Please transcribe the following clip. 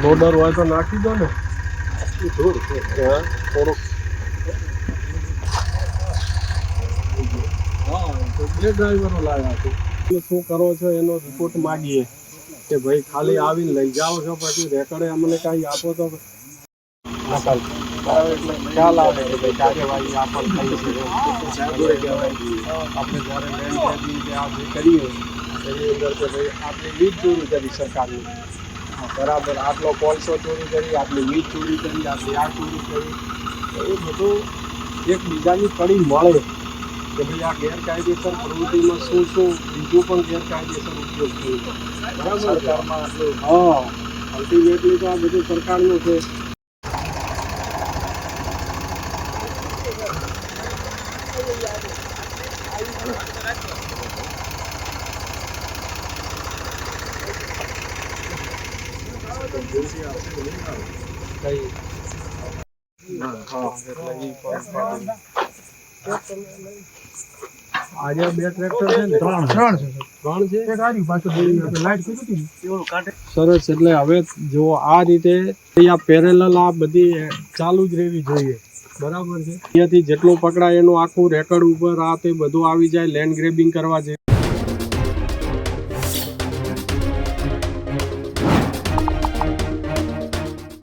Loader હોય તો નાખી દો ને થોડુંક તો બે ડ્રાઈવરો લાવ્યા છે. શું કરો છો એનો રિપોર્ટ માગીએ કે ભાઈ ખાલી આવીને લઈ જાઓ છો પછી રેકર્ડે અમને કાંઈ આપો તો ખ્યાલ આવે કે ભાઈ કાર્યવાહી આપણને થઈ છે. આપણે જ્યારે લેન્ડ ગ્રેબિંગ કે આ જે કરીએ એની અંદર કે ભાઈ આપણી વીજ ચોરી કરી સરકારની, બરાબર, આટલો કોલસો ચોરી કરી, આટલી વીજ ચોરી કરી, આટલી આ ચોરી કરી, એ બધું એકબીજાની કડી મળે કે ભાઈ આ ગેરકાયદેસર પ્રવૃત્તિમાં શું શું બીજું પણ ગેરકાયદેસર ઉપયોગ થયો છે, બરાબર સરકારમાં. હા, અલ્ટિમેટલી તો આ બધું સરકારનું છે. આજે બે ટ્રેક્ટર છે ને? ત્રણ છે. સરસ. એટલે હવે જો આ રીતે આ પેરેલલ આ બધી ચાલુ જ રહેવી જોઈએ, બરાબર છે. અહીંયાથી જેટલું પકડાય એનું આખું રેકર્ડ ઉપર આ તે બધું આવી જાય. લેન્ડ ગ્રેબિંગ કરવા જઈએ